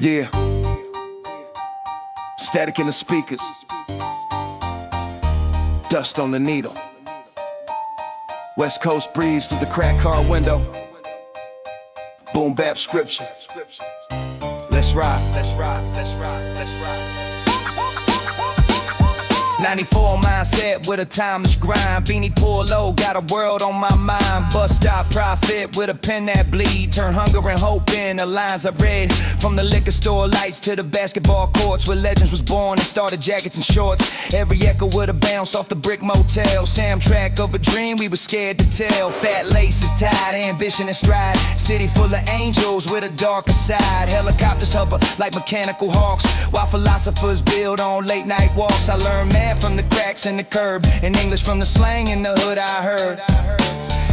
Yeah, static in the speakers, dust on the needle, West Coast breeze through the cracked car window, boom bap scripture. Let's ride, let's ride, let's ride, let's ride. 94 mindset with a timeless grind. Beanie pull low, got a world on my mind. Bus stop profit with a pen that bleed. Turn hunger and hope in the lines I read. From the liquor store lights to the basketball courts, where legends was born and started jackets and shorts. Every echo would have bounced off the brick motel. Soundtrack of a dream we were scared to tell. Fat laces tied, ambition and stride. City full of angels with a darker side. Helicopters hover like mechanical hawks, while philosophers build on late night walks. I learned math from the cracks in the curb, and English from the slang in the hood I heard.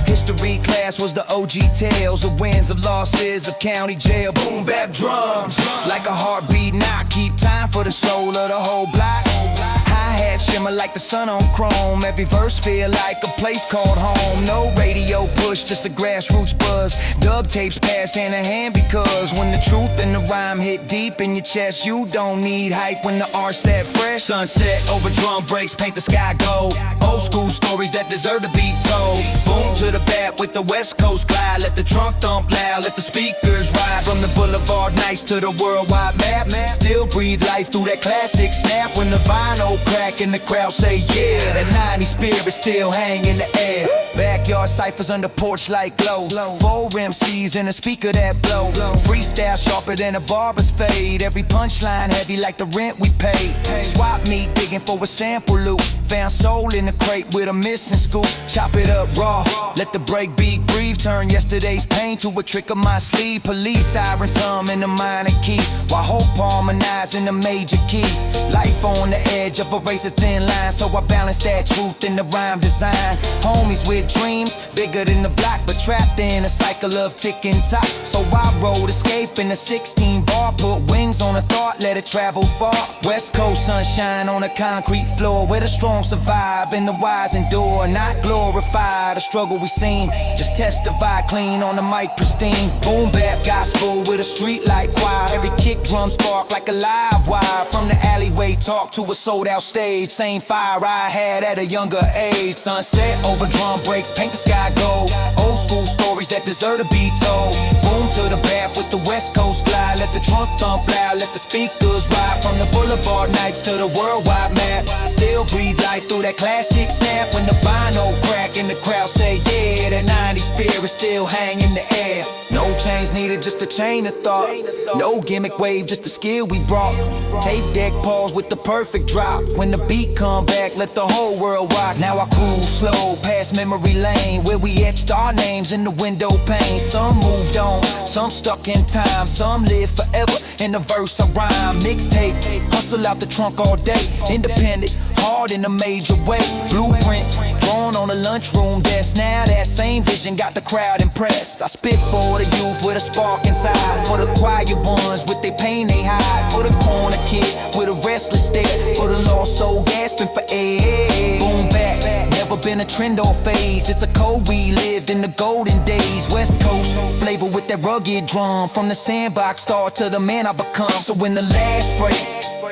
History class was the OG tales of wins, of losses, of county jail. Boom bap drums, like a heartbeat knock. Keep time for the soul of the whole block. Hi-hat shimmer like the sun on chrome. Every verse feel like a place called home. No radio push, just a grassroots buzz. Dub tapes pass hand in hand, because when the truth and the rhyme hit deep in your chest, you don't need hype when the art's that fresh. Sunset over drum breaks, paint the sky gold. Old school stories that deserve to be told. Boom to the bat with the West Coast glide. Let the trunk thump loud, let the speakers ride. From the boulevard nights to the worldwide map, still breathe life through that classic snap. When the vinyl crack and the crowd say yeah, that 90s spirit still hang in the air. Backyard ciphers under porch light glow. 4 MCs in a speaker that blow. Freestyle sharper than a barber's fade. Every punchline heavy like the rent we pay. Swap meet digging for a sample loop. Found soul in the crate with a missing scoop. Chop it up raw, let the break beat breathe. Turn yesterday's pain to a trick of my sleeve. Police sirens hum in the minor key, while hope harmonize in the major key. Life on the edge of a razor thin line, so I balance that truth in the rhyme design. Homies with dreams bigger than the block, but trapped in a cycle of ticking top. So I rode escape in a 16 bar, put wings on a thought, let it travel far. West Coast sunshine on a concrete floor, where the strong survive and the wise endure. Not glorify the struggle we seen, just testify clean on the mic pristine. Boom bap gospel with a street light choir. Every kick drum spark like a live wire. From the alleyway talk to a sold out stage, same fire I had at a younger age. Sunset over drum breaks, paint the sky gold. Old school stories that deserve to be told. Boom to the bat with the West Coast glide. Let the trunk thump loud, let the speakers ride. From the boulevard nights to the worldwide map, still breathe life through that classic snap. When the vinyl crack and the crowd say yeah, that 90s spirit still hang in the air. No change needed, just a chain of thought. No gimmick wave, just the skill we brought. Tape deck pause with the perfect drop. When the beat come back, let the whole world rock. Now I cruise slow past memory lane, where we etched our names in the window pane. Some moved on, some stuck in time. Some live forever in the verse I rhyme. Mixtape, hustle out the trunk all day. Independent, hard in a major way. Blueprint, drawn on a lunchroom desk. Now that same vision got the crowd impressed. I spit for the youth with a spark inside. For the quiet ones with their pain they hide. For the corner kid with a restless stare. For the lost soul gasping for air. Boom back, never been a trend or phase. It's a code we lived in the golden days. West Coast flavor with that rugged drum. From the sandbox star to the man I become. So when the last break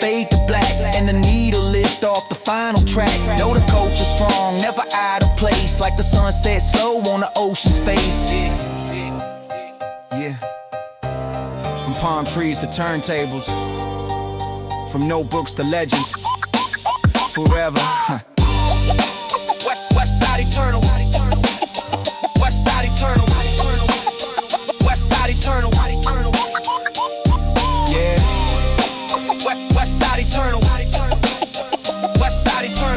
fade to black and the needle lift off the final track, know the culture strong, never out of place. Like the sunset slow on the ocean's face. Yeah. From palm trees to turntables, from notebooks to legends, forever. West side eternal. West side eternal. West side eternal. Yeah. West side eternal. West side eternal.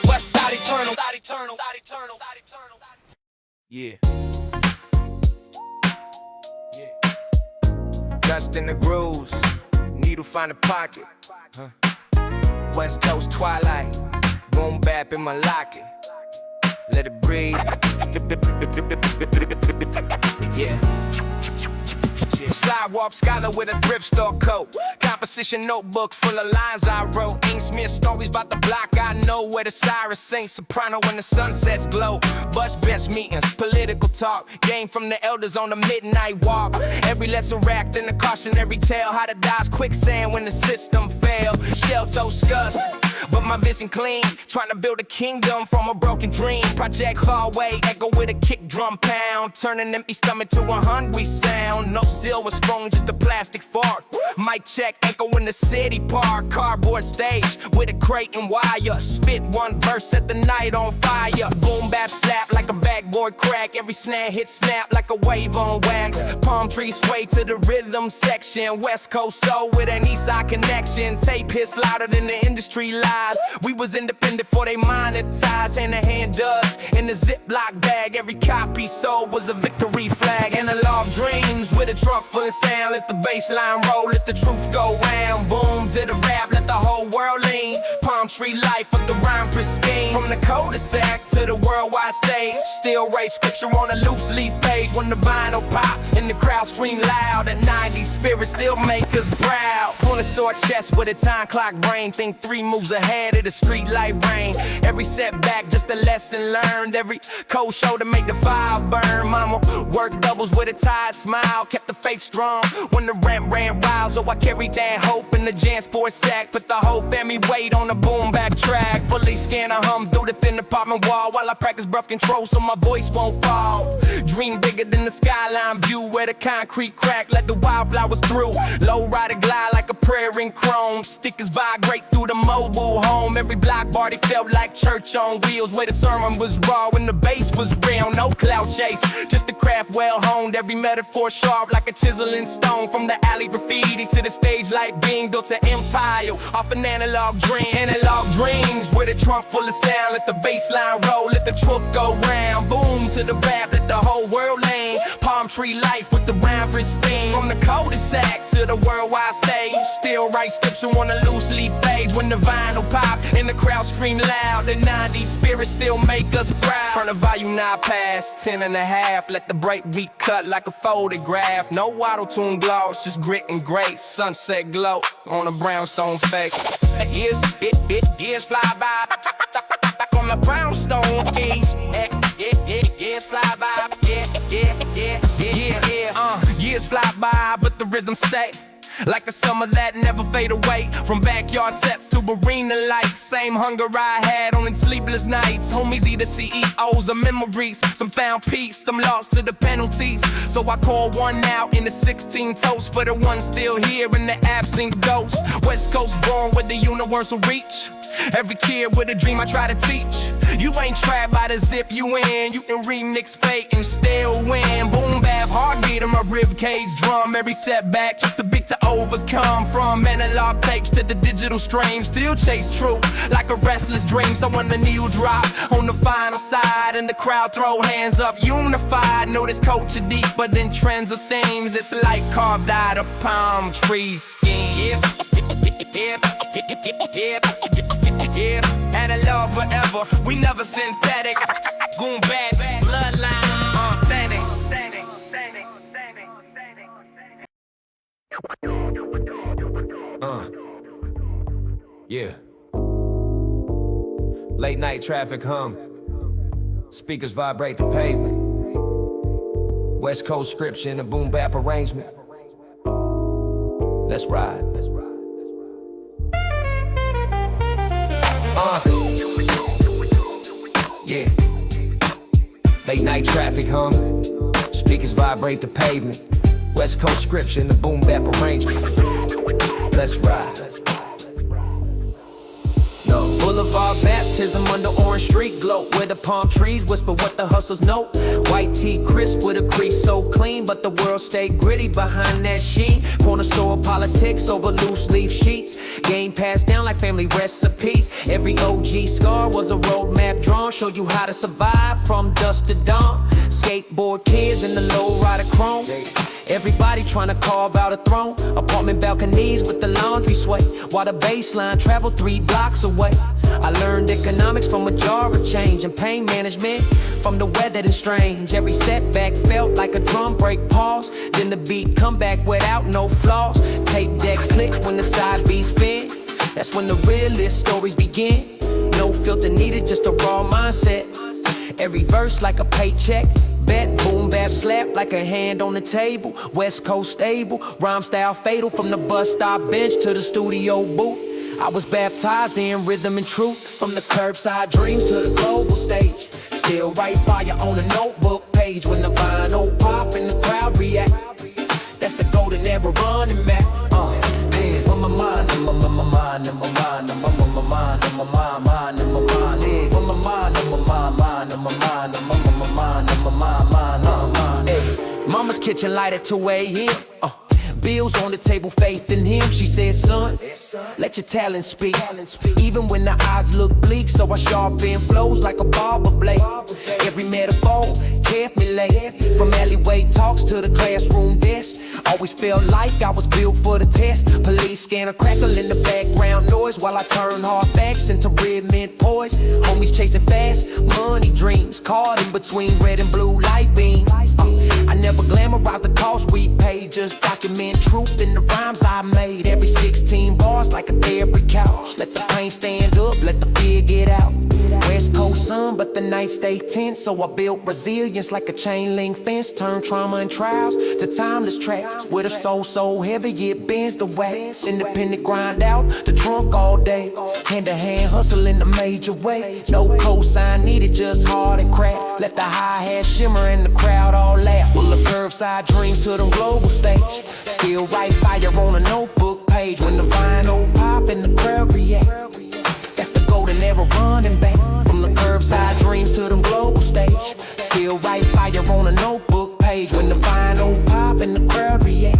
West side eternal. Yeah. Dust in the grooves, needle find a pocket. West Coast twilight, boom bap in my locket. Let it breathe. Yeah. sidewalk, scholar with a thrift store coat. Composition notebook full of lines I wrote. Ink smear stories about the block I know, where the sirens sing soprano when the sunsets glow. Bus bench meetings, political talk, game from the elders on the midnight walk. Every letter wrapped in a cautionary tale, how to dodge quicksand when the system failed. Shell toe scuds, but my vision clean, trying to build a kingdom from a broken dream. Project hallway, echo with a kick drum pound, turn an empty stomach to a hungry sound. No silver spoon, just a plastic fork. Mic check, echo in the city park. Cardboard stage with a crate and wire. Spit one verse, set the night on fire. Boom bap slap like a backboard crack. Every snare hit snap like a wave on wax. Palm trees sway to the rhythm section. West Coast soul with an east side connection. Tape hits louder than the industry lies. We was independent before they monetized. Hand to hand dubs in the Ziploc bag. Every copy sold was a victory flag. Analog dreams with a trunk full of sound. Let the bass line roll, let the truth go round. Boom to the rap, let the whole world lean. Palm tree life with the rhyme pristine. From the cul-de-sac to the worldwide stage. Still write scripture on a loose leaf page. When the vinyl pop and the crowd scream loud. That 90s spirit still make us proud. On the store chest with a time clock brain. Think 3 moves ahead of the street light rain. Every setback just a lesson learned. Every cold shoulder make the fire burn. Mama worked doubles with a tired smile. Kept the faith strong when the rent ran wild. So I carried that hope in the JanSport sack. Put the whole family weight on the boom back track. Fully scan a hum through the thin apartment wall. While I practice breath control so my voice won't fall. Dream bigger than the skyline view. Where the concrete crack let the wildflowers through. Low rider glide like a prayer in chrome. Stickers vibrate through the mobile home. Every block party felt like church on wheels. Where the sermon was raw and the bass was real. No clout chase, just the craft well honed. Every metaphor sharp like a chiseling stone. From the alley graffiti to the stage light being built to empire. Off an analog dream. Analog dreams with a trunk full of sound. Let the bass line roll, let the truth go round. Boom to the rap, let the whole world lean. Palm tree life with the rhyme pristine. From the cul-de-sac to the worldwide stage. Still write scripture on a loose leaf page. When the vinyl pop and the crowd scream loud. The 90s spirit still make us proud. Turn the volume now past 10 and a half. Let the break beat cut like a photograph. No auto-tune gloss, just grit and grace. Sunset glow on a brownstone face. Years fly by on the brownstone face. Years fly by, years fly by, but the rhythm say like a summer that never fade away. From backyard sets to arena lights. Same hunger I had on in sleepless nights. Homies either CEOs or memories. Some found peace, some lost to the penalties. So I call one out in the 16 toast for the ones still here and the absent ghosts. West Coast born with the universal reach. Every kid with a dream I try to teach. You ain't trapped by the zip you in. You can remix fate and still win. Boom bap, heartbeat in my rib cage drum. Every setback just a bit to overcome. From analog tapes to the digital stream. Still chase truth like a restless dream. So when the needle drop on the final side and the crowd throw hands up unified. Know this culture deeper than trends or themes. It's like carved out of palm tree skin. Analog forever, we never synthetic. Goon bad, bloodline, authentic. Yeah. Late night traffic hum. Speakers vibrate the pavement. West Coast scripture in a boom bap arrangement. Let's ride. Yeah. Late night traffic hum. Speakers vibrate the pavement. West Coast scripture in the boom bap arrangement. Let's ride. No. Boulevard baptism under orange street glow. Where the palm trees whisper what the hustlers know. White tee crisp with a crease so clean. But the world stayed gritty behind that sheen. Corner store politics over loose leaf sheets. Game passed down like family recipes. Every OG scar was a roadmap drawn. Show you how to survive from dusk to dawn. Skateboard kids in the low rider chrome. Everybody trying to carve out a throne. Apartment balconies with the laundry sway, while the baseline traveled 3 blocks away. I learned economics from a jar of change, and pain management from the weather and strange. Every setback felt like a drum break pause, then the beat come back without no flaws. Tape deck click when the side beat spin. That's when the realest stories begin. No filter needed, just a raw mindset. Every verse like a paycheck. Bet, boom, bap, slap like a hand on the table. West Coast stable, rhyme style fatal. From the bus stop bench to the studio booth, I was baptized in rhythm and truth. From the curbside dreams to the global stage, still write fire on a notebook page. When the vinyl pop and the crowd react, that's the golden era running back. Yeah, on my mind, on my mind, on my mind, on my mind, on my mind, on my mind, on my mind, yeah, on my mind, on my mind, on my mind, on my mind, on my mind, on my mind. Hey, mama's kitchen light at 2 a.m. Bills on the table, faith in him. She said, son, let your talent speak. Even when the eyes look bleak, so I sharpen flows like a barber blade. Every metaphor carefully laid, from alleyway talks to the classroom desk. Always felt like I was built for the test. Police scanner crackle in the background noise, while I turn hard facts into red mint poise. Homies chasing fast money dreams, caught in between red and blue light beams. I never glamorized the cost we paid, just document truth in the rhymes I made. Every 16 bars like a therapy couch. Let the pain stand up, let the fear get out. West Coast sun, but the nights stay tense, so I built resilience like a chain link fence. Turn trauma and trials to timeless tracks, with a soul so heavy it bends the wax. Independent grind out the trunk all day, hand to hand hustle in a major way. No cosign needed, just hard and crack. Let the hi-hat shimmer and the crowd all laugh. Full of curbside dreams to them global stage, still write fire on a notebook page. When the vinyl pop and the crowd react, that's the golden era running back. From the curbside dreams to them global stage, still write fire on a notebook page. When the vinyl pop and the crowd react,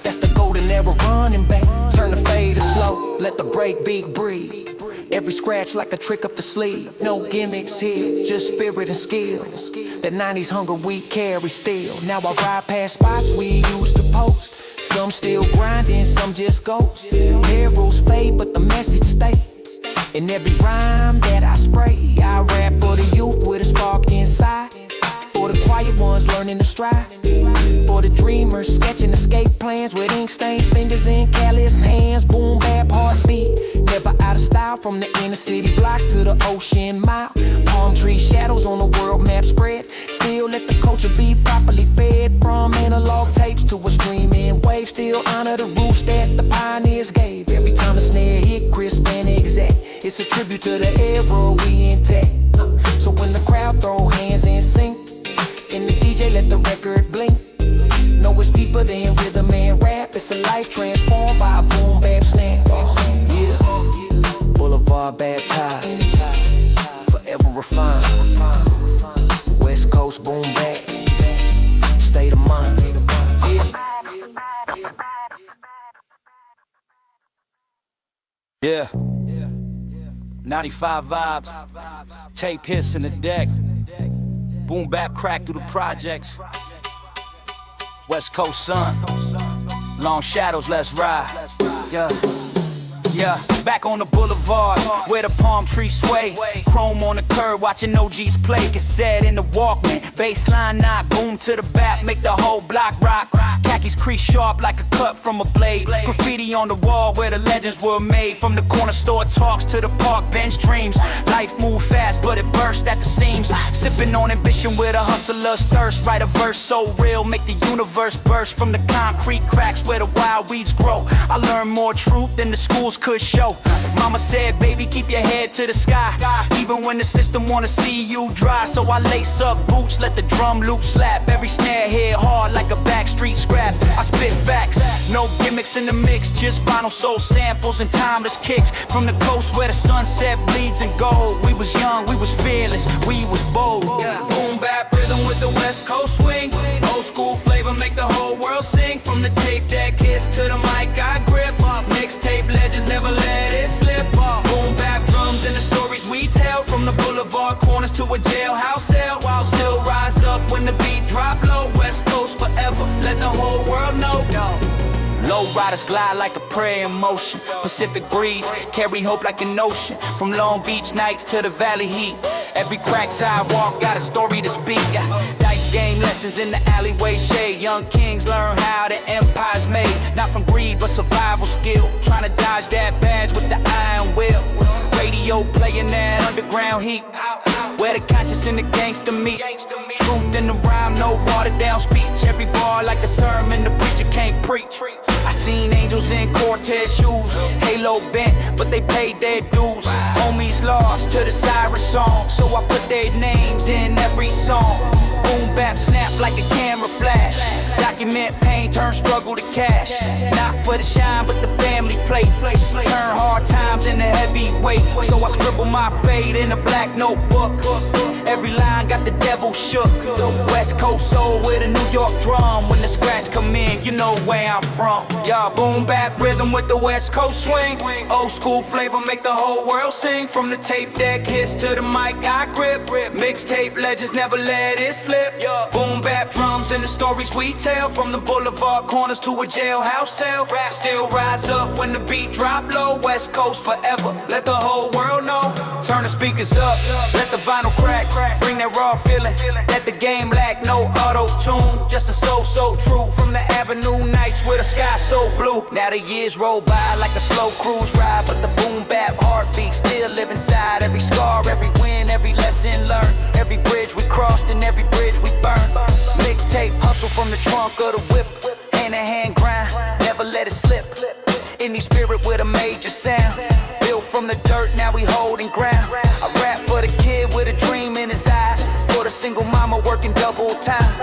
that's the golden era running back. Turn the fade to slow, let the break beat breathe. Every scratch like a trick up the sleeve. No gimmicks here, just spirit and skill. That 90s hunger we carry still. Now I ride past spots we used to post. Some still grinding, some just ghosts. Mirrors fade, but the message stay. In every rhyme that I spray, I rap for the youth with a spark inside. For the quiet ones learning to stride. For the dreamers sketching escape plans with ink stained fingers and callous hands. Boom bap heartbeat, never out of style. From the inner city blocks to the ocean mile. Palm tree shadows on the world map spread. Still let the culture be properly fed. From analog tapes to a streaming wave. Still honor the roots that the pioneers gave. Every time the snare hit crisp and exact, it's a tribute to the era we intact. So when the crowd throw hands in sync, and the DJ let the record blink, know it's deeper than rhythm and rap. It's a life transformed by a boom bap snap. Yeah, Boulevard baptized, forever refined. West Coast boom bap, state of mind. Yeah. 95 vibes, tape hits in the deck. Boom bap crack through the projects. West Coast sun, long shadows, let's ride. Yeah, back on the boulevard where the palm trees sway. Chrome on the curb, watching OGs play. Cassette in the Walkman, bassline knock, boom to the back, make the whole block rock. Khakis crease sharp like a cut from a blade. Graffiti on the wall where the legends were made. From the corner store talks to the park bench dreams. Life moved fast, but it burst at the seams. Sipping on ambition with a hustler's thirst. Write a verse so real, make the universe burst. From the concrete cracks where the wild weeds grow, I learned more truth than the schools could show. Mama said, baby, keep your head to the sky, even when the system wanna see you dry. So I lace up boots, let the drum loop slap. Every snare hit hard like a backstreet scrap. I spit facts, no gimmicks in the mix, just vinyl soul samples and timeless kicks. From the coast where the sunset bleeds in gold, we was young, we was fearless, we was bold. Boom bap rhythm with the West Coast swing. Old school flavor make the whole world sing. From the tape deck hits to the mic I grip. Mixtape legends never let it slip. Boom bap drums and the stories we tell. From the boulevard corners to a jailhouse cell. While still rise up when the beat drop low. West Coast forever, let let the whole world know. Low riders glide like a prayer in motion. Pacific breeze, carry hope like an ocean. From Long Beach nights to the valley heat. Every cracked sidewalk got a story to speak. Dice game lessons in the alleyway shade. Young kings learn how the empire's made. Not from greed but survival skill. Trying to dodge that badge with the iron will. Radio playing that underground heat. Where the conscious and the gangster meet. Truth in the rhyme, no watered down speech. Every bar like a sermon, the preacher can't preach. I seen angels in Cortez shoes, halo bent, but they paid their dues. Homies lost to the siren song, so I put their names in every song. Boom bap snap like a camera flash. Document pain, turn struggle to cash. Not for the shine, but the family plate. Turn hard times into heavyweight. So I scribble my fate in a black notebook. Every line got the devil shook. West Coast soul with a New York drum. When the scratch come in, you know where I'm from. Yeah, boom bap rhythm with the West Coast swing. Old school flavor make the whole world sing. From the tape deck hits to the mic I grip. Mixtape legends never let it slip. Boom bap drums and the stories we tell. From the boulevard corners to a jailhouse cell. Still rise up when the beat drop low. West Coast forever, let the whole world know. Turn the speakers up, let the vinyl crack. Bring that raw feeling, let the game lack no auto-tune. Just a soul so true. From the avenue nights with a sky so blue. Now the years roll by like a slow cruise ride, but the boom bap heartbeat still live inside. Every scar, every win, every lesson learned. Every bridge we crossed and every bridge we burned. Mixtape hustle from the trunk of the whip. Hand in hand grind, never let it slip. Indie spirit with a major sound. Built from the dirt, now we holding ground. I rap for the kid with a dream in his eyes. For the single mama working double time.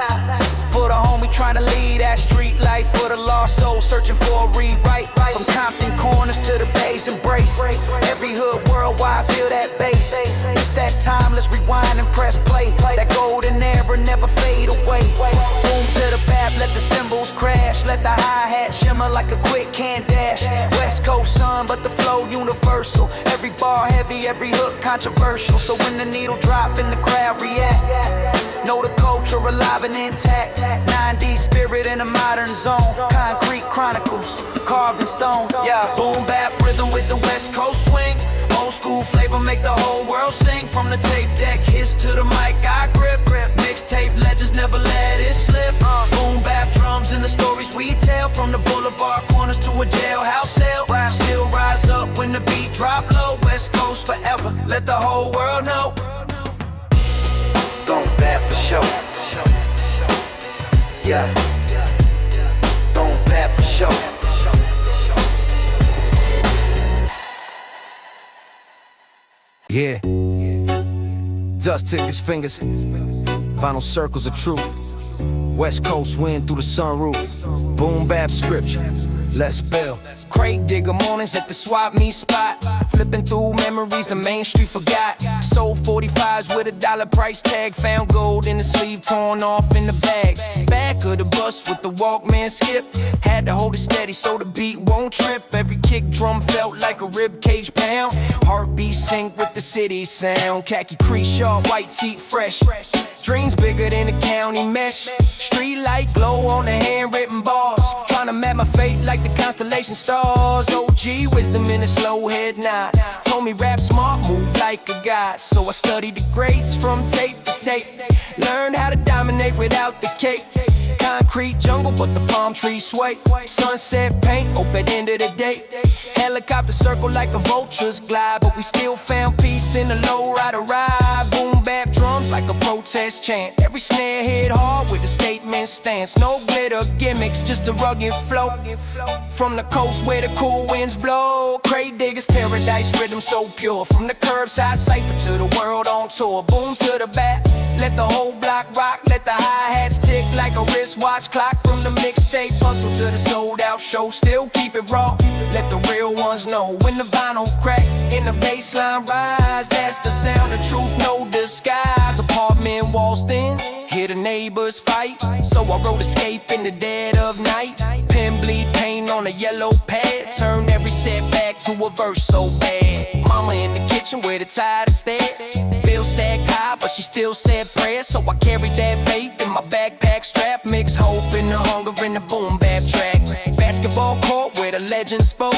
For the homie trying to lead that street life. For the lost soul searching for a rewrite. From Compton corners to the Bay's embrace. Every hood worldwide feel that bass. It's that time, let's rewind and press play. That golden era never fade away. Boom to the bap, let the cymbals crash. Let the hi-hat shimmer like a quick can dash. West Coast sun, but the flow universal. Every bar heavy, every hook controversial. So when the needle drop and the crowd react, know the culture alive and intact. 90s spirit in a modern zone. Concrete chronicles, carved in stone. Yeah, boom bap rhythm with the West Coast swing. Old school flavor make the whole world sing. From the tape deck hits to the mic I grip. Mixtape legends never let it slip. Boom bap drums and the stories we tell. From the boulevard corners to a jailhouse cell. Still rise up when the beat drop low. West Coast forever, let the whole world know. Don't bad for sure. Yeah. Don't bad for sure. Yeah. Dust took his fingers. Vinyl circles of truth. West Coast wind through the sunroof. Boom bap scripture. Let's build. Crate digger mornings at the swap meet spot. Flipping through memories the main street forgot. Sold 45s with a dollar price tag. Found gold in the sleeve torn off in the bag. Back of the bus with the Walkman skip. Had to hold it steady so the beat won't trip. Every kick drum felt like a rib cage pound. Heartbeat sync with the city sound. Khaki crease sharp, white teeth fresh. Dreams bigger than the county mesh. Street light glow on the handwritten bars. Trying to map my fate like the constellation stars. OG wisdom in a slow head nod. Told me rap smart, move like a god. So I studied the greats from tape to tape. Learned how to dominate without the cake. Concrete jungle, but the palm trees sway. Sunset paint, hope at the end of the day. Helicopter circle like a vulture's glide. But we still found peace in the low rider ride. Boom bap drums like a protest chant. Every snare hit hard with a statement stance. No glitter gimmicks, just a rugged flow. From the coast where the cool winds blow. Crate diggers, paradise rhythm so pure. From the curbside cipher to the world on tour. Boom to the bat, let the whole block rock. Let the hi-hats tick like a wristwatch clock. From the mixtape hustle to the sold out show. Still keep it raw, let the real ones know. When the vinyl crack and the bassline rise, that's the sound of truth, no disguise. Apartment walls thin, hear the neighbors fight. So I wrote escape in the dead of night. Pen bleed paint on a yellow pad. Turn every setback to a verse so bad. Mama in the kitchen where the tide is there. Bill stacked high but she still said prayers. So I carried that faith in my backpack strap. Mix hope and the hunger in the boom bap track. Basketball court where the legends spoke.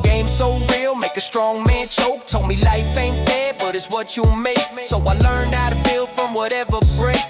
Game so real, make a strong man choke. Told me life ain't fair, but it's what you make. So I learned how to build from whatever break.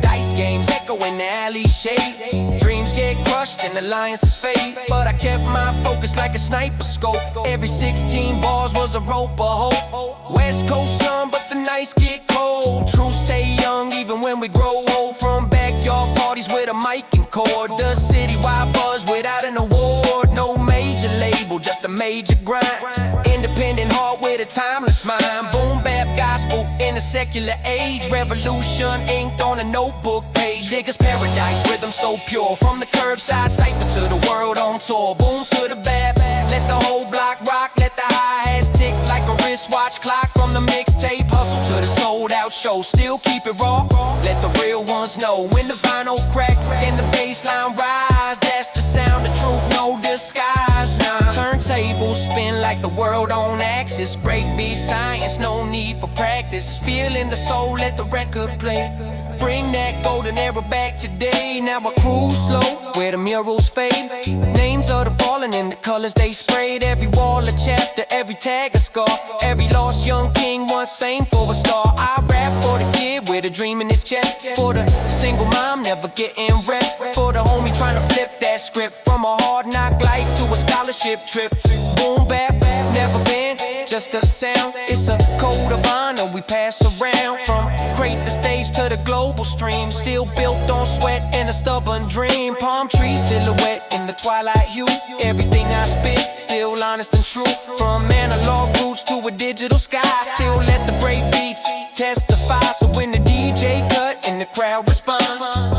Dice games echo in the alley shade. Dreams get crushed and alliances fade. But I kept my focus like a sniper scope. Every 16 bars was a rope of hope. West Coast sun, but the nights get cold. True, stay young even when we grow old. From backyard parties with a mic and cord. The citywide buzz without an award. No major label, just a major grind. Independent heart with a timeless mind. Boom bap gospel in a secular age. Revolution inked on a notebook page. Diggers paradise, rhythm so pure. From the curbside cipher to the world on tour. Boom to the bap, let the whole block rock. Let the hi-hats tick like a wristwatch clock. From the mixtape hustle to the sold out show. Still keep it raw, let the real ones know. When the vinyl crack and the bassline rise, that's the sound of truth, no disguise. Nah. Turntables spin like the world on axis. Breakbeat science, no need for practice. It's feeling the soul, let the record play. Bring that golden era back today. Now I cruise slow, where the murals fade. Names of the fallen and the colors they sprayed. Every wall a chapter, every tag a scar. Every lost young king once aimed for a star. I rap for the kid with a dream in his chest. For the single mom never getting rest. For the homie trying to flip that script. From a hard knock life to a scholarship trip. Boom bap, never been just a sound. It's a code of honor we pass around. From crate to stage to the global stream. Still built on sweat and a stubborn dream. Palm tree silhouette in the twilight hue. Everything I spit, still honest and true. From analog roots to a digital sky. Still let the break beats testify. So when the DJ cut and the crowd respond,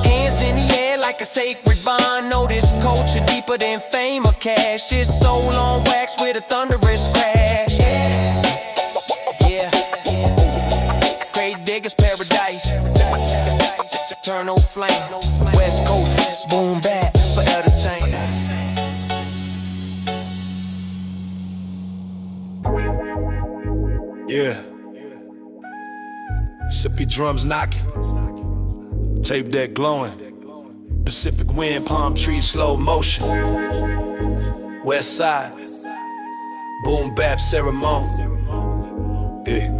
hands in the air like a sacred bond. Know this culture deeper than fame or cash. It's soul on wax with a thunderous crash. Yeah, great diggers paradise. Eternal flame, West Coast, boom bap, forever the same. Yeah. Sippy drums knocking, tape deck glowing, Pacific wind, palm trees, slow motion. West side, boom bap ceremony. Yeah.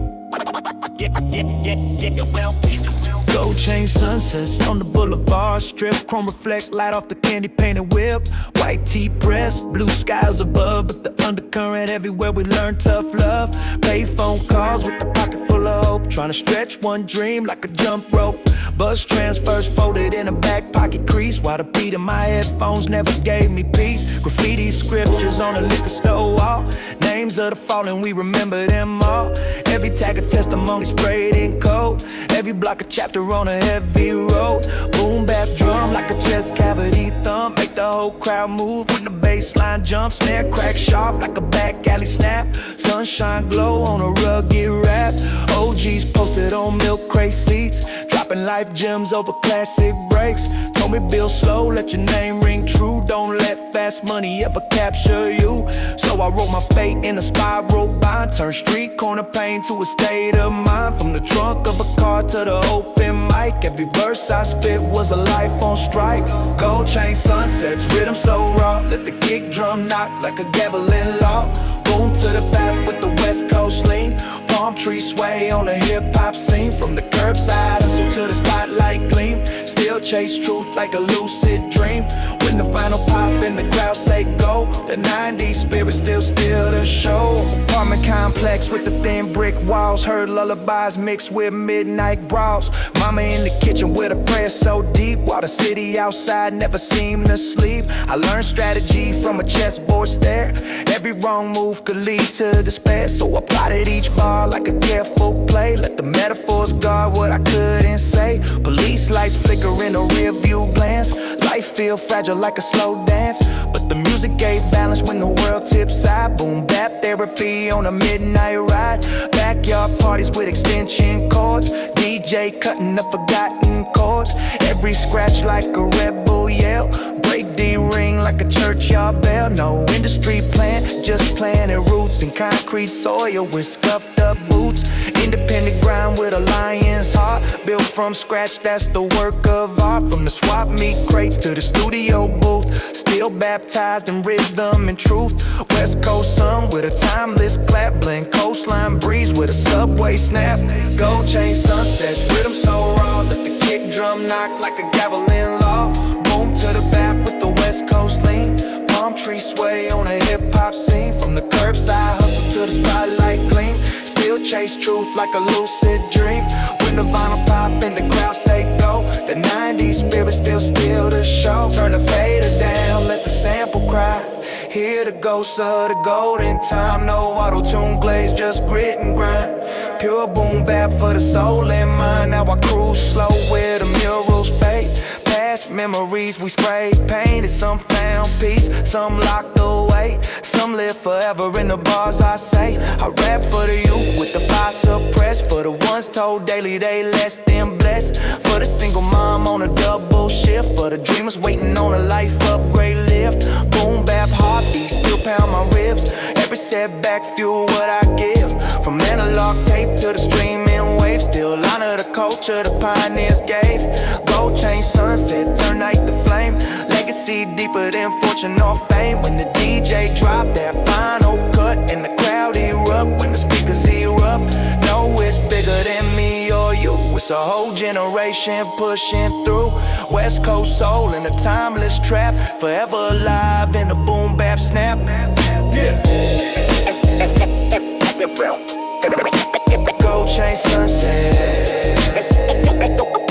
Gold chain sunsets on the boulevard strip. Chrome reflect light off the candy painted whip. White tee press, blue skies above. But the undercurrent everywhere we learn tough love. Pay phone calls with the pocket full of hope. Trying to stretch one dream like a jump rope. Bus transfers folded in a back pocket crease. While the beat of my headphones never gave me peace. Graffiti scriptures on the liquor store wall. Names of the fallen, we remember them all. Every tag of testimony sprayed in cold. Every block a chapter on a heavy road. Boom bap drum like a chest cavity thump. Make the whole crowd move when the bass line jumps. Snare crack sharp like a back alley snap. Sunshine glow on a rugged rap. OGs posted on milk crate seats. Dropping life gems over classic breaks. Told me build slow, let your name ring true. Don't let fast money ever capture you. So I wrote my fate in a spiral bind. Turn street corner pain to a state of mind. From the trunk of a car to the open mic. Every verse I spit was a life on strike. Gold chain sunsets, rhythm so raw. Let the kick drum knock like a gavel in law. Boom to the bap with the West Coast lean. Palm tree sway on the hip-hop scene. From the curbside hustle to the spotlight gleam. Still chase truth like a lucid dream. When the final pop and the crowd say go, the 90s spirit still steal the show. Apartment complex with the thin brick walls. Heard lullabies mixed with midnight brawls. Mama in the kitchen with a prayer so deep. While the city outside never seemed to sleep. I learned strategy from a chessboard stare. Every wrong move could lead to despair. So I plotted each bar like a careful play. Let the metaphors guard what I couldn't say. Police lights flicker in a rear view glance. Life feel fragile like a slow dance. But the music gave balance when the world tips side. Boom bap therapy on a midnight ride. Backyard parties with extension cords. DJ cutting the forgotten chords. Every scratch like a Red Bull yell. Break D ring like a churchyard bell. No industry plan, just planted roots in concrete soil with scuffed up boots. Independent grind with a lion's heart. Built from scratch, that's the work of art. From the swap meet crates to the studio booth, still baptized in rhythm and truth. West Coast sun with a timeless clap, blend coastline breeze with a subway snap. Gold chain sunsets, rhythm so raw, let the kick drum knock like a gavel in law. Boom to the back with the West Coast lean, palm tree sway on a hip-hop scene. From the curbside hustle to the spotlight gleam, still chase truth like a lucid dream. When the vinyl pop and the crowd say go, the 90s spirit still steal the show. Turn the fader down, let the sample cry. Hear the ghosts of the golden time. No auto-tune glaze, just grit and grind. Pure boom bap for the soul and mind. Now I cruise slow where the murals fade. Past memories we spray painted. Some found peace, some locked away. Some live forever in the bars I say. I rap for the youth with the fire suppressed. For the ones told daily they less than blessed. For the single mom on a double shift. For the dreamers waiting on a life upgrade lift. Boom bap heartbeat, still pound my ribs. Every setback fuel what I give. From analog tape to the streaming wave. Still honor the culture the pioneers gave. Gold chain sunset, turn night to flame. Legacy deeper than fortune or fame. When the DJ drop that final cut and the crowd erupt, when the speakers erupt, know it's bigger than me or you. It's a whole generation pushing through. West Coast soul in a timeless trap, forever alive in a boom bap snap. Yeah. Gold chain sunset,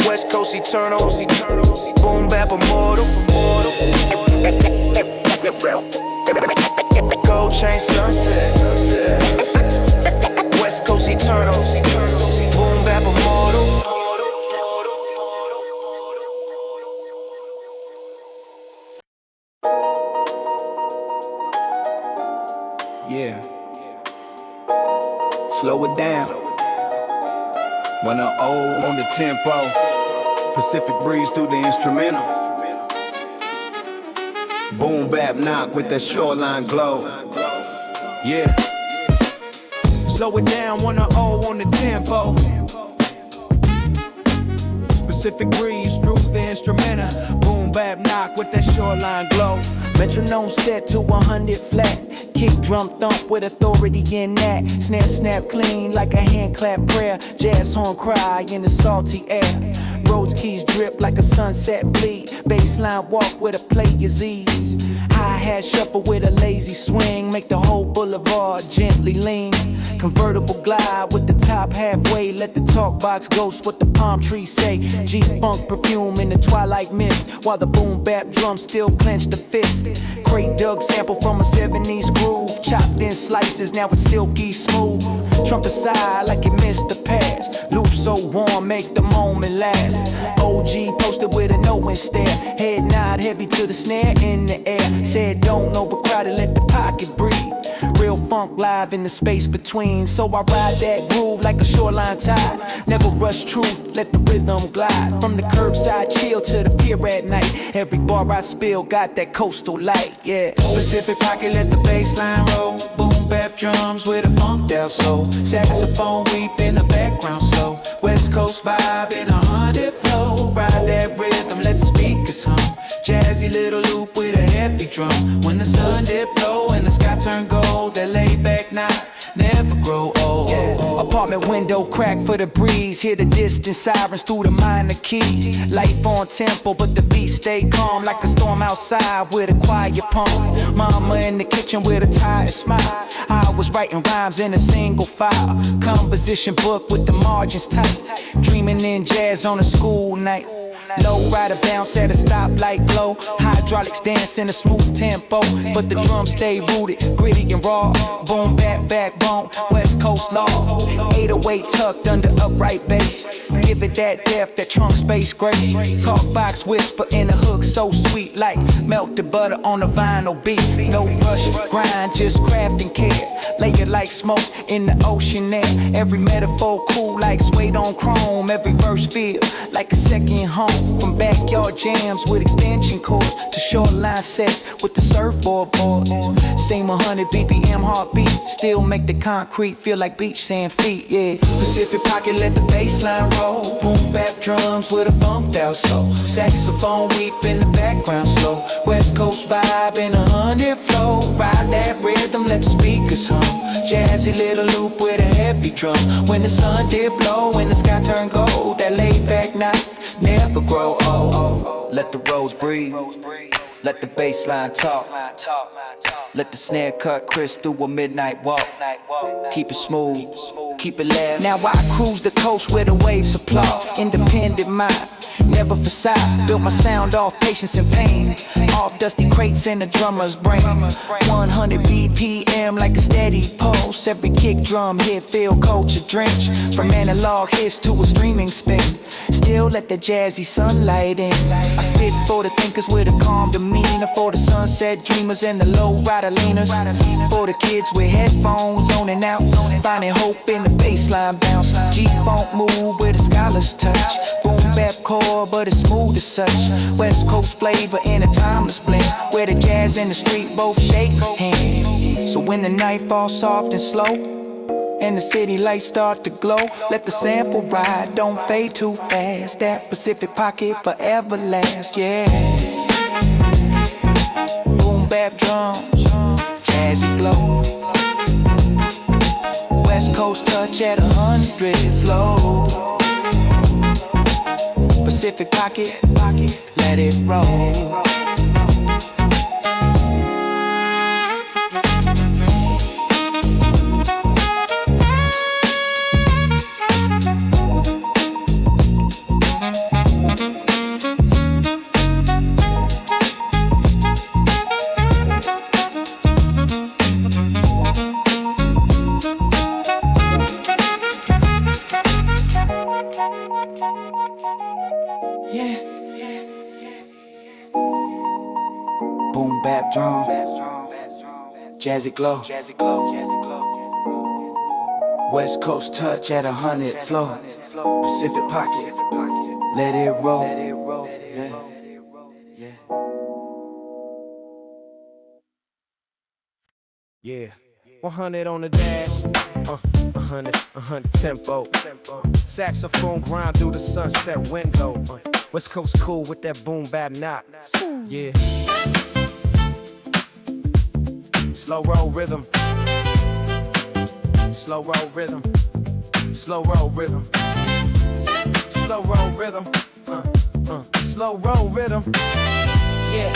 West Coast eternal, boom bap immortal. Gold chain sunset, West Coast eternal, boom bap immortal. Yeah. Slow it down. When I'm old on the tempo, Pacific breeze through the instrumental. Boom bap knock with that shoreline glow. Yeah. Slow it down when I'm old on the tempo. Pacific breeze through the instrumental. Boom bap knock with that shoreline glow. Metronome set to 100 flat. Kick drum thump with authority in that. Snare snap clean like a hand clap prayer. Jazz horn cry in the salty air. Rhodes keys drip like a sunset bleed. Bassline walk with a player's ease. Hi-hat shuffle with a lazy swing. Make the whole boulevard gently lean. Convertible glide with the top halfway. Let the talk box ghost what the palm trees say. G-funk perfume in the twilight mist. While the boom bap drum still clench the fist. Crate Doug sample from a 70s groove. Chopped in slices, now it's silky smooth. Trump aside like it missed the past. Loop so warm, make the moment last. OG posted with a knowing stare. Head nod heavy to the snare in the air. Said don't overcrowd it, let the pocket breathe. Real funk live in the space between. So I ride that groove like a shoreline tide. Never rush truth, let the rhythm glide. From the curbside chill to the pier at night. Every bar I spill got that coastal light, yeah. Pacific pocket, let the bassline roll. Boom bap drums with a funked out soul. Saxophone weep in the background slow. West Coast vibe in 100 flow. Ride that rhythm, let the speakers hum. Jazzy little loop with a heavy drum. When the sun dip low and the sky turn gold, that laid back night never grow old. Yeah. Apartment window crack for the breeze. Hear the distant sirens through the minor keys. Life on tempo, but the beat stay calm. Like a storm outside with a quiet palm. Mama in the kitchen with a tired smile. I was writing rhymes in a single file. Composition book with the margins tight. Dreaming in jazz on a school night. Low rider bounce at a stoplight glow. Hydraulics dance in a smooth tempo, but the drums stay rooted, gritty and raw. Boom bap backbone, West Coast law. 808 tucked under upright bass. Give it that depth, that trunk space grace. Talk box whisper in a hook so sweet, like melted butter on a vinyl beat. No rush, grind, just craft and care. Lay it like smoke in the ocean air. Every metaphor cool like suede on chrome. Every verse feel like a second home. From backyard jams with extension cords to shoreline sets with the surfboard boards. Same 100 BPM heartbeat, still make the concrete feel like beach sand feet, yeah. Pacific pocket, let the bass line roll. Boom bap drums with a funked out soul. Saxophone weep in the background slow. West Coast vibe in 100 flow. Ride that rhythm, let the speakers hum. Jazzy little loop with a heavy drum. When the sun did blow, when the sky turned gold, that laid back night never grow old. Let the roads breathe, let the bass line talk. Let the snare cut crisp through a midnight walk. Keep it smooth, keep it loud. Now I cruise the coast where the waves applaud. Independent mind, never facade. Built my sound off patience and pain. Off dusty crates in the drummer's brain. 100 BPM like a steady pulse. Every kick drum hit feel culture drenched. From analog hits to a streaming spin. Still let the jazzy sunlight in. I spit for the thinkers with a calm demeanor. For the sunset dreamers and the low rider leaners. For the kids with headphones zoning out. Finding hope in the bassline bounce. G-funk move with a scholar's touch. Boom bap chord but it's smooth as such. West Coast flavor in a timeless blend. Where the jazz and the street both shake hands. So when the night falls soft and slow and the city lights start to glow, let the sample ride, don't fade too fast. That Pacific pocket forever lasts, yeah. Boom bap drums, jazzy glow. West Coast touch at 100 flow. Pacific pocket, let it roll. Boom bap drum, jazzy glow. West Coast touch at 100 flow. Pacific pocket, let it roll. Yeah, 100 on the dash, 100 tempo. Saxophone grind through the sunset window. West Coast cool with that boom bap knock. Yeah. Slow roll rhythm. Slow roll rhythm. Slow roll rhythm. Slow roll rhythm. Slow roll rhythm. Yeah.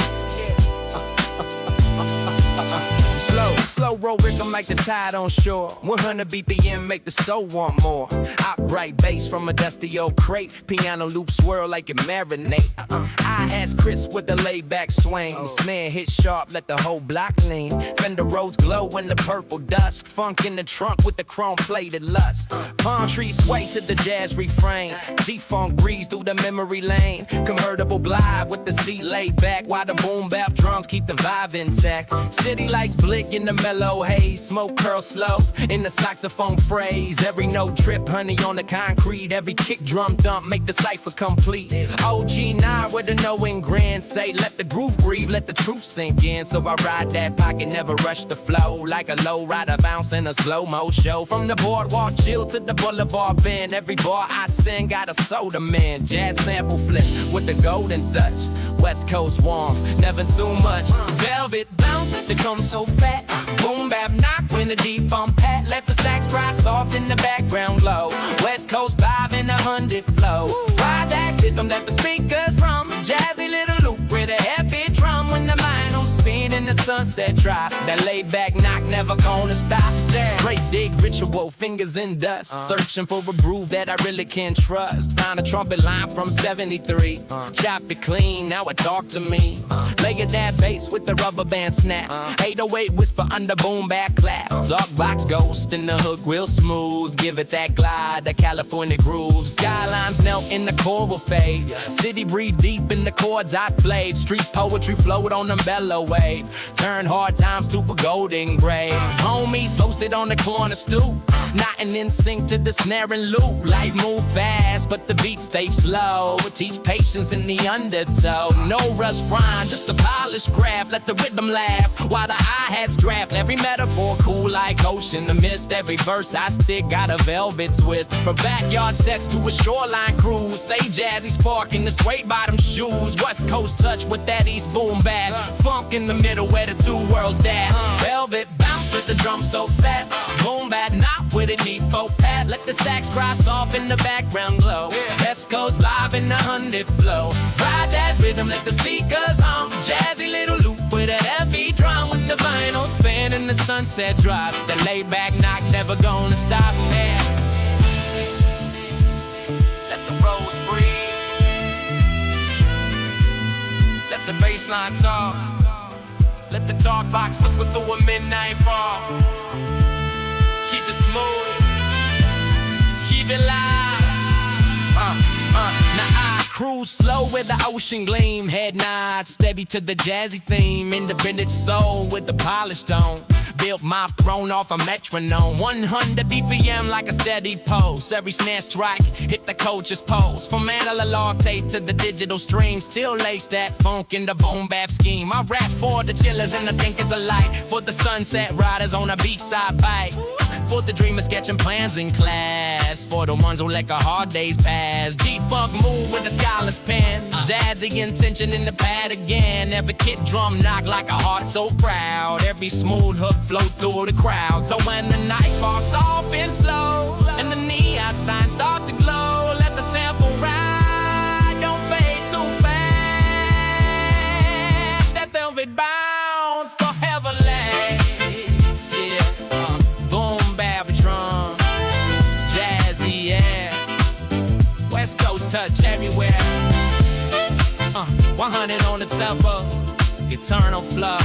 Slow roll rhythm like the tide on shore. 100 BPM make the soul want more. Upright bass from a dusty old crate. Piano loop swirl like it marinate. I-hats crisp with the laid back swing. Snare hit sharp, let the whole block lean. Fender roads glow in the purple dusk. Funk in the trunk with the chrome plated lust. Palm trees sway to the jazz refrain. G-funk breeze through the memory lane. Convertible glide with the seat laid back. While the boom bap drums keep the vibe intact. City lights blick in the mellow haze. Smoke curl slow in the saxophone phrase. Every note trip honey on the concrete. Every kick drum thump make the cipher complete. OG9 with the knowing grin. Say let the groove breathe, let the truth sink in. So I ride that pocket, never rush the flow. Like a low rider bounce in a slow-mo show. From the boardwalk chill to the boulevard bend. Every bar I sing got a soda man. Jazz sample flip with the golden touch. West Coast warmth, never too much. Velvet bounce, they come so fat. Boom bap knock when the deep funk pat. Let the sax cry soft in the background glow. West Coast vibe in 100 flow. Ride that rhythm, let the speakers hum. Jazzy little loop with a heavy drum. When the mind on spin in the sunset drop. That laid back knock never gonna stop. Great dig ritual, fingers in dust. Searching for a groove that I really can trust. Found a trumpet line from 73. Chop it clean, now it talk to me. Layer that bass with the rubber band snap. 808 whisper under boom back clap. Talk box ghost in the hook real smooth. Give it that glide, the California groove. Skylines melt in the choral fade. City breathe deep in the chords I played. Street poetry float on the mellow wave. Turn hard times to a golden grave. Homies posted on the corner stoop. Nothing in sync to the snare and loop. Life move fast, but the beat stay slow. Teach patience in the undertow. No rush grind, just a pile stylish graph, let the rhythm laugh while the hi-hats draft. Every metaphor cool like ocean, amidst every verse I stick got a velvet twist. From backyard sex to a shoreline cruise, say jazzy spark in the suede bottom shoes. West Coast touch with that East boom bap, funk in the middle where the two worlds dab. Velvet bounce with the drum so fat, boom bap not with it need folk pat. Let the sax cross off in the background glow. West Coast live in the 100 flow. Ride that rhythm, let the speakers hum. Jazzy little loop with a heavy drum. When the vinyl spin in the sunset drop, the laid back knock never gonna stop, man. Let the roads breathe, let the bass line talk, let the talk box whisper through a midnight fall. Keep it smooth, keep it live. Now I cruise slow with the ocean gleam, head nod steady to the jazzy theme. Independent soul with the polished tone, built my throne off a metronome. 100 BPM like a steady pulse. Every snare strike hit the coach's pose. From analog tape to the digital stream, still lace that funk in the boom bap scheme. I rap for the chillers and the thinkers alike, for the sunset riders on a beachside bike, for the dreamers sketching plans in class, for the ones who let the hard days pass. G-funk move with the scholar's pen, jazzy intention in the pad again. Every kit drum knock like a heart so proud, every smooth hook flow through the crowd. So when the night falls soft and slow, and the neon signs start to glow, let the sample ride, don't fade too fast. That velvet bounce forever lasts, yeah. Boom bap drum, jazzy, yeah. West Coast touch everywhere. 100 on the tempo, eternal flow.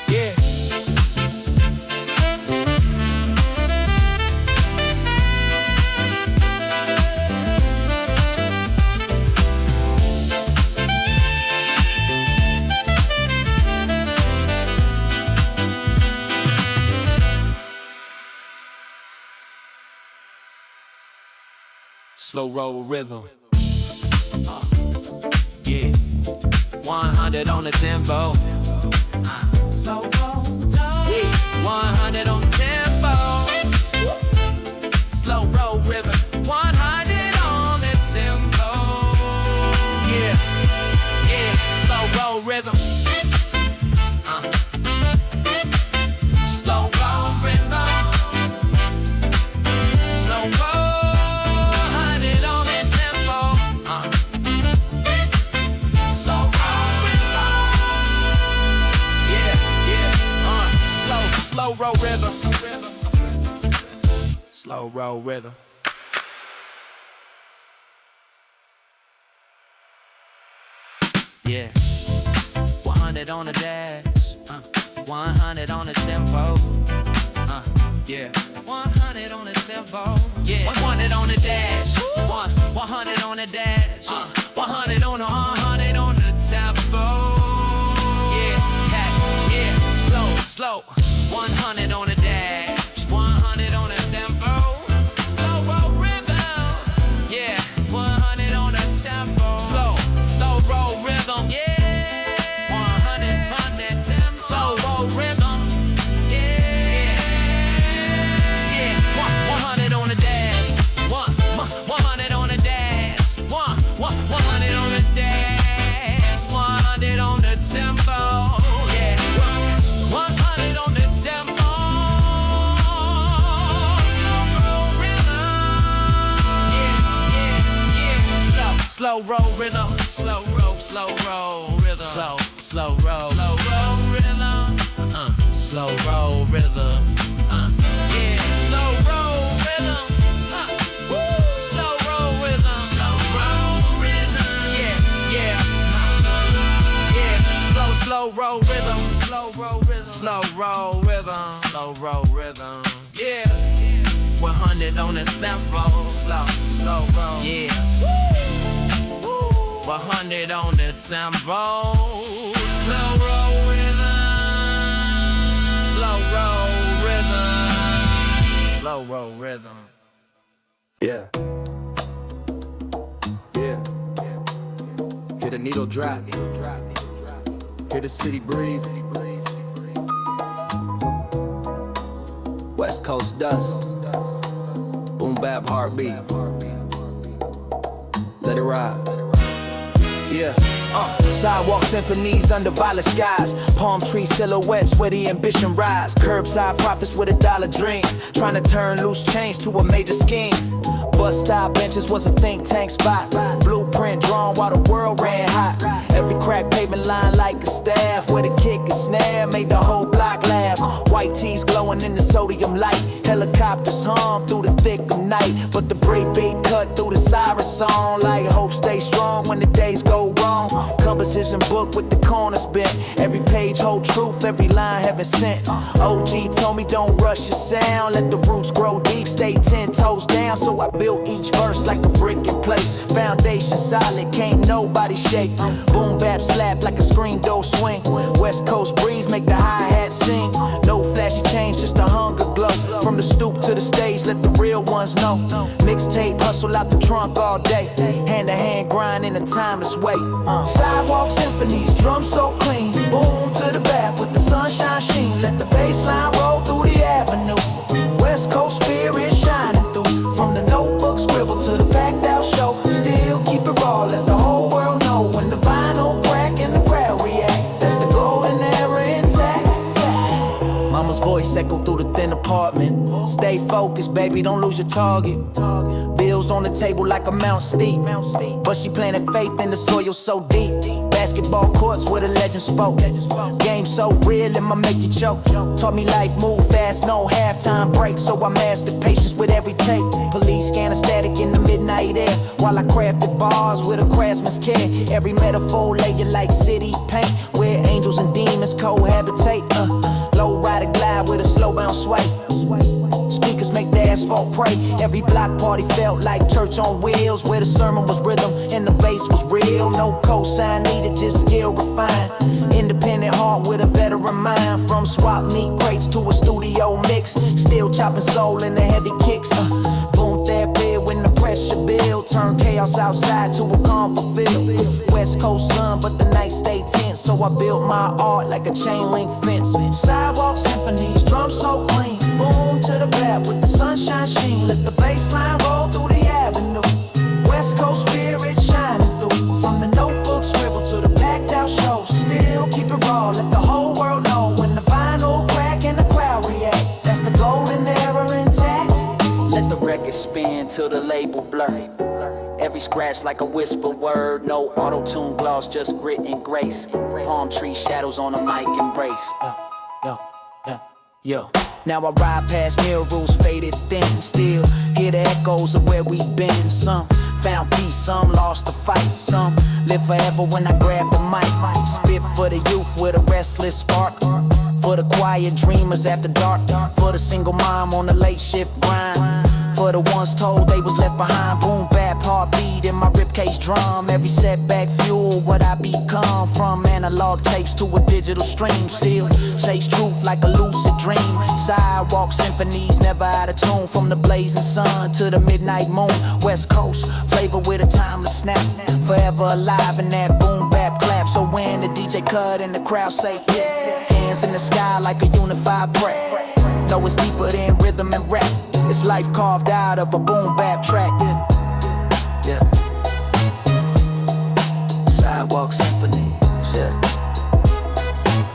Yeah. Slow roll rhythm. Yeah. 100 on the tempo. Slow roll. Yeah. 100 on the tempo. Slow roll rhythm. 100 on the tempo. Yeah. Yeah. Slow roll rhythm. Slow roll rhythm. Slow roll. Slow roll rhythm. Slow roll rhythm. Yeah. 100 on the dash. 100 on the tempo. Yeah. 100 on the tempo. Yeah. 100 on the dash. 100 on the dash. 100 on the 100 on the tempo. Yeah. Yeah. Slow. 100 on the dash, 100 on the tempo, slow roll rhythm, yeah, 100 on the tempo, slow roll rhythm, yeah, 100 on the tempo, slow roll rhythm, yeah, 100 on the dash, 100 on the dash, 100 on the dash, 100 on the tempo, yeah, 100 on the tempo, slow roll rhythm, yeah, slow roll rhythm, slow roll rhythm, slow roll rhythm, slow roll rhythm, yeah, slow roll rhythm, slow roll rhythm, yeah, slow roll rhythm, slow roll rhythm, yeah. 100 on the tempo, slow roll, yeah. 100 on the tempo, slow roll rhythm, slow roll rhythm. Yeah. Yeah. Hear the needle drop. Hear the city breathe. West Coast dust. Boom bap heartbeat. Let it ride. Yeah. Sidewalk symphonies under violet skies. Palm tree silhouettes where the ambition rise. Curbside prophets with $1 dream. Trying to turn loose change to a major scheme. Bus stop benches was a think tank spot. Blueprint drawn while the world ran hot. Every crack pavement line like a staff. Where the kick and snare made the whole block laugh. White tees glowing in the sodium light. Helicopters hum through the thick of night. But the breakbeat cut through the siren song. Like hope stay strong when the days go wrong. Composition book with the corners bent. Every page hold truth, every line heaven sent. OG told me don't rush your sound. Let the roots grow deep, stay 10 toes down. So I built each verse like a brick in place. Foundation solid, can't nobody shake. Boom bap slap like a screen door swing. West Coast breeze make the hi-hat sing. No flashy change, just a hunger glow. From the stoop to the stage, let the real ones know. Mixtape hustle out the trunk all day. Hand to hand grind in a timeless way. Sidewalk symphonies, drums so clean. Boom to the back with the sunshine sheen. Let the bass line roll through the avenue. West Coast spirit shining through. From the notebook scribble to the packed out show. Still keep it raw, let the whole world know. When the vinyl crack and the crowd react. That's the golden era intact. Mama's voice echo through the thin apartment. Stay focused, baby, don't lose your target. Bills on the table like a Mount Steep. But she planted faith in the soil so deep. Basketball courts where the legend spoke. Game so real, it might make you choke. Taught me life move fast, no halftime break. So I mastered patience with every take. Police scanner static in the midnight air. While I crafted bars with a craftsman's care. Every metaphor layer like city paint. Where angels and demons cohabitate. Low rider glide with a slow bounce sway. Speakers make the asphalt pray. Every block party felt like church on wheels. Where the sermon was rhythm and the bass was real. No cosign needed, just skill refined. Independent heart with a veteran mind. From swap meat crates to a studio mix. Still chopping soul in the heavy kicks. Boom therapy when the pressure build. Turn chaos outside to a calm fulfilled. West Coast sun but the night stay tense. So I built my art like a chain link fence. Sidewalk symphonies, drums so clean. Boom to the back with the sunshine sheen. Let the bass line roll through the avenue. West Coast spirit shining through. From the notebook scribble to the packed out show. Still keep it raw, let the whole world know. When the vinyl crack and the crowd react. That's the golden era intact. Let the record spin till the label blur. Every scratch like a whisper word. No auto-tune gloss, just grit and grace. Palm tree shadows on a mic embrace. Yo. Now I ride past mirrors faded thin. Still hear the echoes of where we've been. Some found peace, some lost the fight. Some live forever when I grab the mic. Spit for the youth with a restless spark. For the quiet dreamers after dark. For the single mom on the late shift grind. For the ones told they was left behind. Boom bap heartbeat in my ribcage drum. Every setback fuel what I become. From analog tapes to a digital stream. Still chase truth like a lucid dream. Sidewalk symphonies never out of tune. From the blazing sun to the midnight moon. West Coast flavor with a timeless snap. Forever alive in that boom bap clap. So when the DJ cut and the crowd say yeah. Hands in the sky like a unified prayer. Know it's deeper than rhythm and rap. It's life carved out of a boom bap track. Yeah. Sidewalk symphony. Yeah.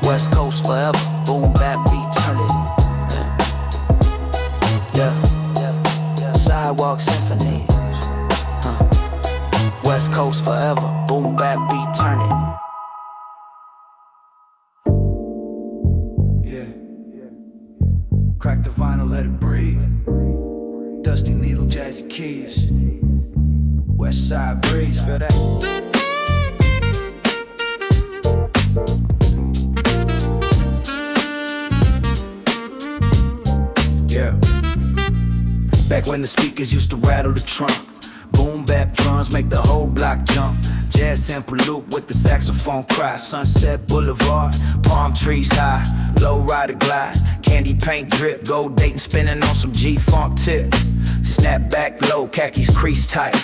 West Coast forever. Boom bap beat turn it. Yeah. Sidewalk symphony. West Coast forever. Boom bap beat turn it. Crack the vinyl, let it breathe. Dusty needle, jazzy keys. West side breeze, feel that? Yeah. Back when the speakers used to rattle the trunk. Boom bap drums make the whole block jump. Jazz sample loop with the saxophone cry. Sunset Boulevard, palm trees high. Low rider glide, candy paint drip. Gold dating spinning on some G-funk tip. Snap back low, khakis crease tight.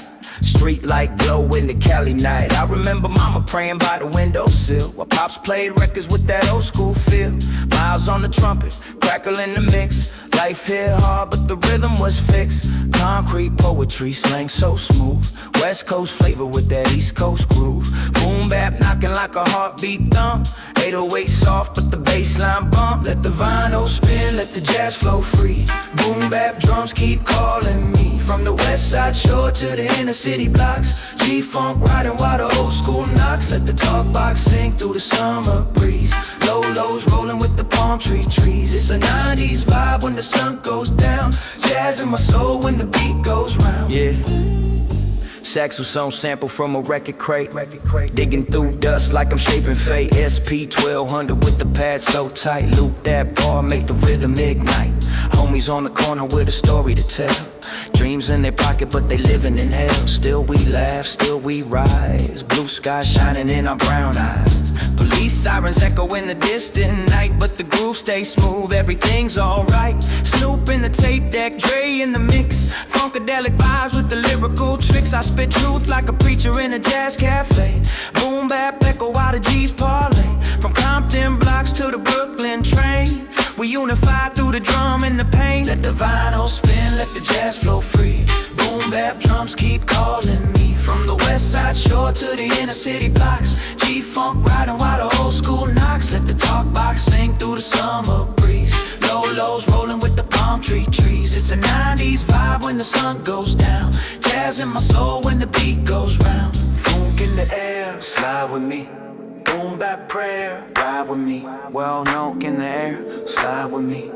Street light glow in the Cali night. I remember mama praying by the windowsill while pops played records with that old school feel. Miles on the trumpet, crackle in the mix. Life hit hard, but the rhythm was fixed. Concrete poetry, slang so smooth. West Coast flavor with that East Coast groove. Boom bap knocking like a heartbeat thump. 808 soft, but the bass line bump. Let the vinyl spin, let the jazz flow free. Boom bap drums keep calling me. From the west side shore to the inner city blocks. G-funk riding while the old school knocks. Let the talk box sing through the summer breeze. Low lows rolling with the palm tree trees. It's a 90s vibe when the sun goes down. Jazz in my soul when the beat goes round. Yeah. Saxophone sample from a record crate. Digging through dust like I'm shaping fate. SP 1200 with the pad so tight. Loop that bar, make the rhythm ignite. Homies on the corner with a story to tell. Dreams in their pocket but they living in hell. Still we laugh, still we rise. Blue sky shining in our brown eyes. Police sirens echo in the distant night, but the groove stays smooth, everything's alright. Snoop in the tape deck, Dre in the mix. Funkadelic vibes with the lyrical tricks. I spit truth like a preacher in a jazz cafe. Boom bap echo while the G's parlay. From Compton blocks to the Brooklyn train, we unify through the drum and the pain. Let the vinyl spin, let the jazz flow free. Boom bap drums keep calling me. From the west side shore to the inner city blocks. G-funk riding while the old school knocks. Let the talk box sing through the summer breeze. Low lows rolling with the palm tree trees. It's a 90s vibe when the sun goes down. Jazz in my soul when the beat goes round. Funk in the air, slide with me. Boom bap prayer, ride with me. Well known in the air, slide with me.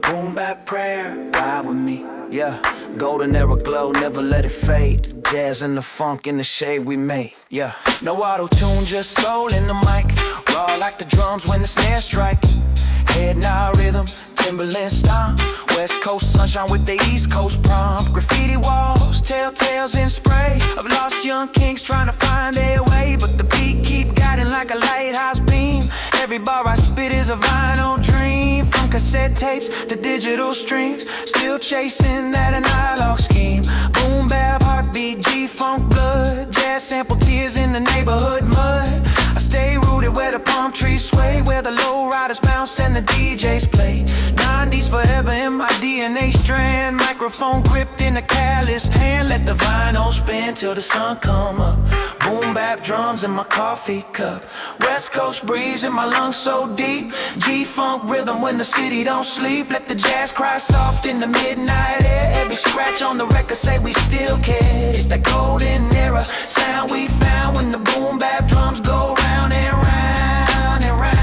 Boom bap prayer, ride with me. Yeah, golden era glow, never let it fade. Jazz and the funk in the shade we made. Yeah, no auto-tune, just soul in the mic. Raw like the drums when the snare strike. Head nod rhythm, Timberland stomp. West Coast sunshine with the East Coast prompt. Graffiti walls, telltales in spray of lost young kings trying to find their way. But the beat keep guiding like a lighthouse beam. Every bar I spit is a vinyl dream. From cassette tapes to digital streams, still chasing that analog scheme. Boom bap, heartbeat, G-funk blood. Jazz sample tears in the neighborhood mud. I stay rooted where the palm trees sway, where the low riders bounce and the DJs play. 90s forever in my DNA strand. Microphone gripped in a calloused hand. Let the vinyl spin till the sun come up. Boom bap drums in my coffee cup. West Coast breeze in my lungs so deep. G-funk rhythm when the city don't sleep. Let the jazz cry soft in the midnight air. Every scratch on the record say we still care. It's that golden era sound we found when the boom bap drums go round and round and round.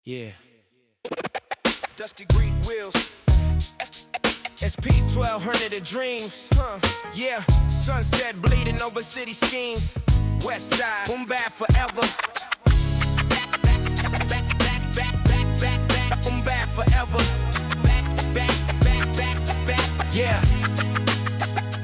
Yeah. Dusty Greek wheels. SP 1200 of dreams. Yeah. Sunset bleeding over city schemes. West side, boom bap forever. Boom bap forever. Yeah.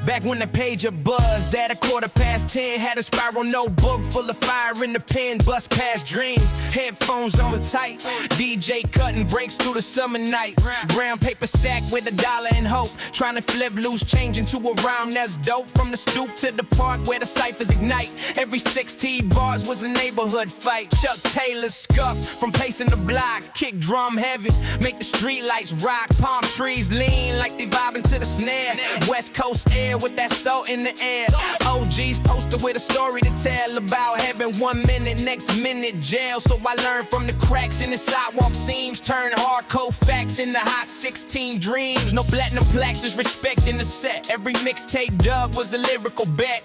Back when the pager buzzed at 10:15, had a spiral notebook full of fire in the pen, bust past dreams, headphones on tight, DJ cutting breaks through the summer night, brown paper stack with $1 in hope, trying to flip loose change into a rhyme that's dope, from the stoop to the park where the ciphers ignite, every 16 bars was a neighborhood fight, Chuck Taylor's scuff from pacing the block, kick drum heavy, make the street lights rock, palm trees lean like they vibing to the snare, West Coast air with that soul in the air. OGs posted with a story to tell about having 1 minute, next minute jail. So I learned from the cracks in the sidewalk seams, turn hardcore facts into hot 16 dreams. No platinum plaques, just respect in the set. Every mixtape dug was a lyrical bet.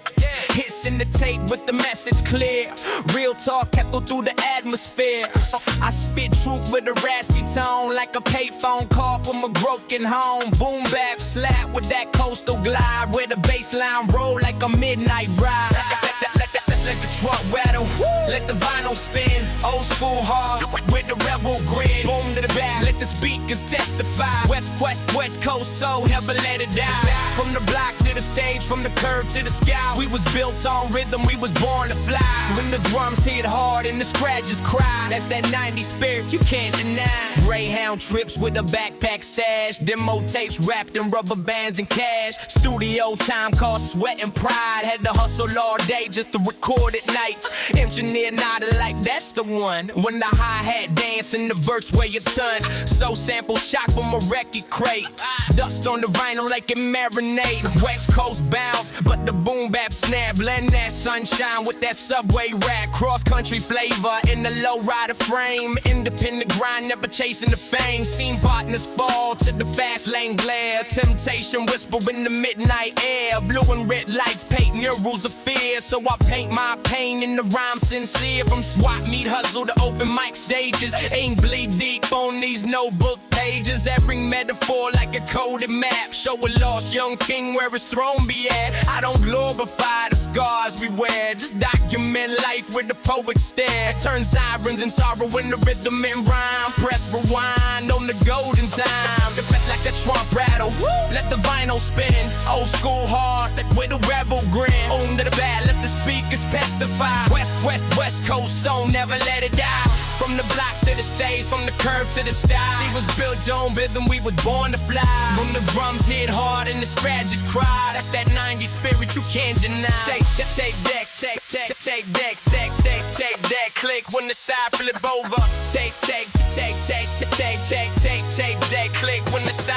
Hits in the tape with the message clear. Real talk echoed through the atmosphere. I spit truth with a raspy tone, like a payphone call from a broken home. Boom bap slap with that coastal glide, where the baseline roll like a midnight ride. Let the truck rattle, let the vinyl spin. Old school hard with the rebel grin. Boom to the back, let the speakers testify. West Coast soul, never let it die. From the block to the stage, from the curb to the sky, we was built on rhythm, we was born to fly. When the drums hit hard and the scratches cry, that's that 90s spirit you can't deny. Greyhound trips with a backpack stash, demo tapes wrapped in rubber bands and cash. Studio time cost sweat and pride, had to hustle all day just to record at night. Engineer nodded like that's the one. When the hi-hat dance and the verse weigh a ton. So sample chock from a record crate, dust on the vinyl like it marinate. West Coast bounce, but the boom bap snap. Blend that sunshine with that subway rap. Cross country flavor in the low rider frame. Independent grind, never chasing the fame. Seen partners fall to the fast lane glare. Temptation whisper in the midnight air. Blue and red lights paint murals of fear. So I paint my pain in the rhyme sincere. From swap meet hustle to open mic stages. Aim bleed deep on these notebook pages. Every metaphor like a coded map. Show a lost young king where his throne be at. I don't glorify the scars we wear, just document life with the poet stare. Turn sirens and sorrow in the rhythm and rhyme. Press rewind on the golden time. The bet like a trump rattle, let the vinyl spin. Old school hard, like with a rebel grin. On to the bat, let the speakers testify. West Coast soul, never let it die. From the block to the stage, from the curb to the sky, we was built on rhythm, we was born to fly. When the drums hit hard and the scratches cry, that's that 90s spirit you can't deny. Take that click when the side flip over. Take that click when the side.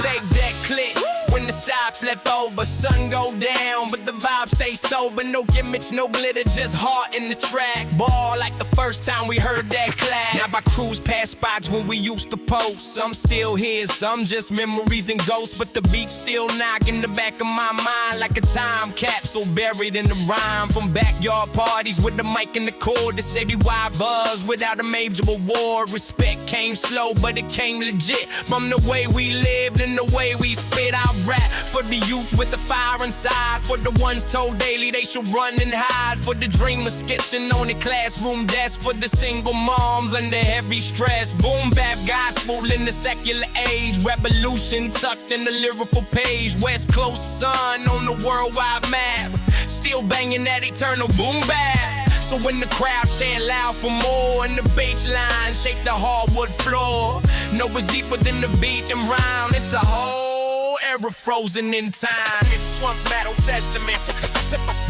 Take that click when the side flip over. Sun go down, but the vibe stay sober. No gimmicks, no glitter, just heart in the track. Ball like the first time we heard that clap. Now I cruise past spots when we used to post. Some still here, some just memories and ghosts. But the beat still knock in the back of my mind like a time capsule buried in the rhyme. From backyard parties with the mic and the cord to citywide buzz without a major award. Respect came slow, but it came legit. From the way we lived and the way we spit out rap. For the youth with the fire inside. For the ones told daily they should run and hide. For the dreamers sketching on the classroom desk. For the single moms under heavy stress. Boom bap gospel in the secular age. Revolution tucked in the lyrical page. West Coast sun on the worldwide map. Still banging that eternal boom bap. So when the crowd chant loud for more and the bass line shake the hardwood floor, know it's deeper than the beat and rhyme. It's a whole era frozen in time. It's Trump Battle Testament,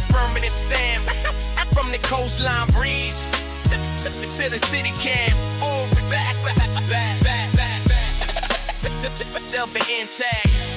permanent stamp. From the coastline breeze to the city camp. Oh, back. Delta intact.